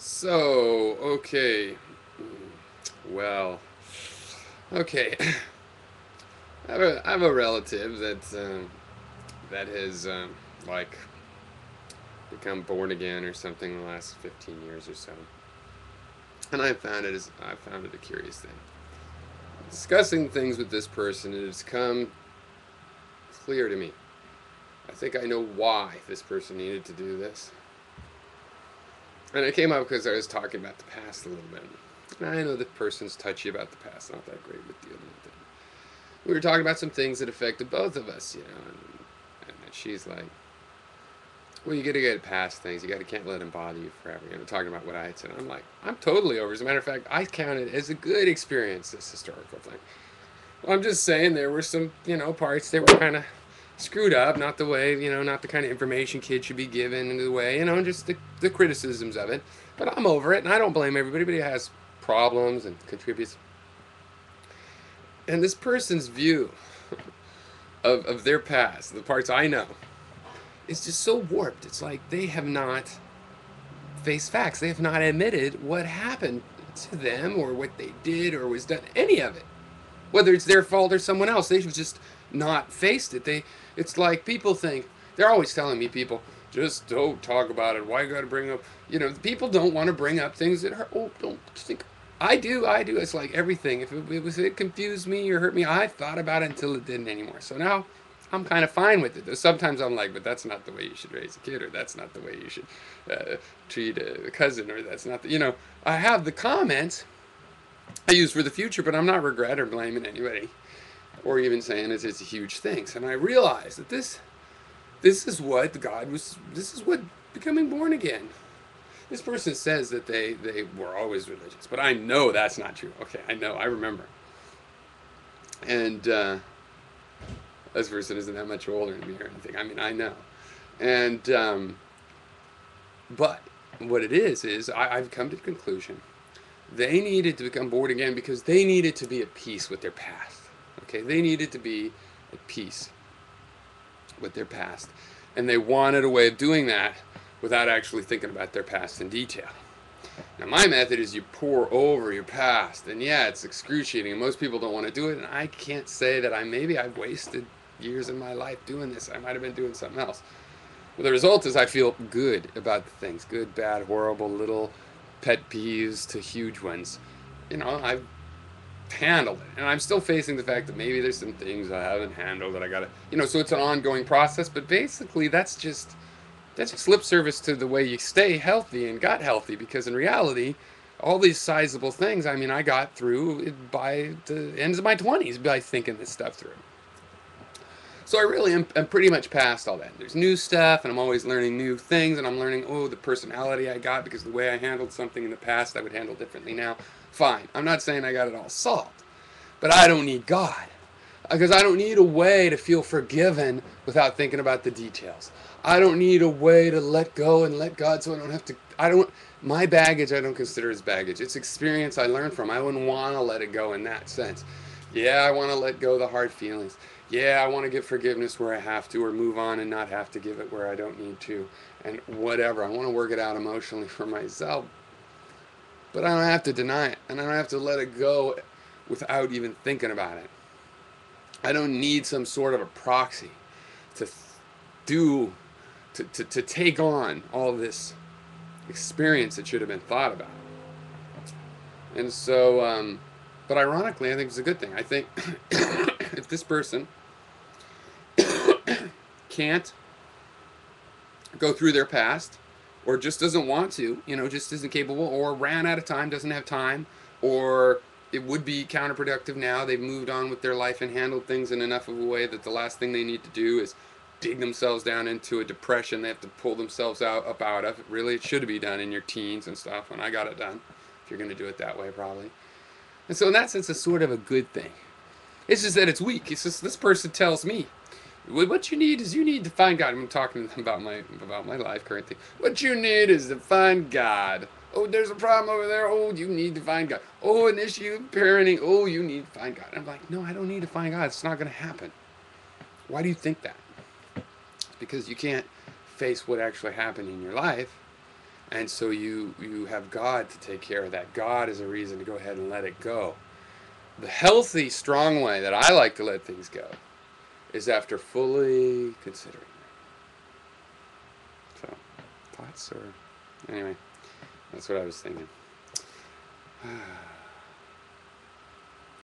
So, okay. Well, okay. I have a relative that has like become born again or something in the last 15 years or so, and I found it a curious thing. Discussing things with this person, it has come clear to me. I think I know why this person needed to do this, and it came up because I was talking about the past a little bit. And I know the person's touchy about the past, not that great with dealing with it. We were talking about some things that affected both of us, and she's like, well, you got to get past things. You got to can't let them bother you forever. Talking about what I had said. I'm like, I'm totally over. As a matter of fact, I count it as a good experience, this historical thing. Well, I'm just saying there were some, parts that were kind of screwed up, not the way, not the kind of information kids should be given in the way, just the criticisms of it. But I'm over it, and I don't blame everybody. Everybody has problems and contributes. And this person's view of their past, the parts I know, is just so warped. It's like they have not faced facts. They have not admitted what happened to them or what they did or was done. Any of it, whether it's their fault or someone else, they've just not faced it. It's like people think they're always telling me people just don't talk about it. Why you got to bring up? People don't want to bring up things that hurt. Oh, don't think. I do. I do. It's like everything. If it confused me or hurt me, I thought about it until it didn't anymore. So now I'm kind of fine with it. Though sometimes I'm like, but that's not the way you should raise a kid, or that's not the way you should treat a cousin, or that's not the. I have the comments I use for the future, but I'm not regret or blaming anybody, or even saying it's a huge thing. And I realize that this is what God was. This is what becoming born again. This person says that they were always religious, but I know that's not true. Okay, I know. I remember. And this person isn't that much older than me or anything. I mean, I know. And but what it is I've come to the conclusion they needed to become born again because they needed to be at peace with their past. Okay, they needed to be at peace with their past, and they wanted a way of doing that without actually thinking about their past in detail. Now, my method is you pour over your past, and yeah, it's excruciating, and most people don't want to do it. And I can't say that I've wasted years of my life doing this. I might have been doing something else. Well, the result is I feel good about the things, good, bad, horrible, little pet peeves to huge ones. I've handled it, and I'm still facing the fact that maybe there's some things I haven't handled that I gotta, so it's an ongoing process. But basically, that's lip service to the way you stay healthy and got healthy. Because in reality, all these sizable things, I mean, I got through by the ends of my 20s by thinking this stuff through. So I really am pretty much past all that. There's new stuff, and I'm always learning new things, and I'm learning, the personality I got because the way I handled something in the past, I would handle differently now. Fine. I'm not saying I got it all solved, but I don't need God because I don't need a way to feel forgiven without thinking about the details. I don't need a way to let go and let God so I don't have to. My baggage I don't consider as baggage. It's experience I learned from. I wouldn't want to let it go in that sense. Yeah, I want to let go of the hard feelings. Yeah, I want to give forgiveness where I have to, or move on and not have to give it where I don't need to, and whatever. I want to work it out emotionally for myself, but I don't have to deny it, and I don't have to let it go without even thinking about it. I don't need some sort of a proxy to do, to take on all this experience that should have been thought about. And so, but ironically, I think it's a good thing. I think if this person can't go through their past, or just doesn't want to, just isn't capable, or ran out of time, doesn't have time, or it would be counterproductive now. They've moved on with their life and handled things in enough of a way that the last thing they need to do is dig themselves down into a depression they have to pull themselves up out of. Really, it should be done in your teens and stuff, and I got it done, if you're going to do it that way, probably. And so in that sense, it's sort of a good thing. It's just that it's weak. It's just this person tells me, what you need is you need to find God. I'm talking about my life current thing. What you need is to find God. Oh, there's a problem over there. Oh, you need to find God. Oh, an issue parenting. Oh, you need to find God. I'm like, no, I don't need to find God. It's not going to happen. Why do you think that? It's because you can't face what actually happened in your life, And so you have God to take care of that. God is a reason to go ahead and let it go. The healthy, strong way that I like to let things go is after fully considering. So, thoughts or anyway, that's what I was thinking.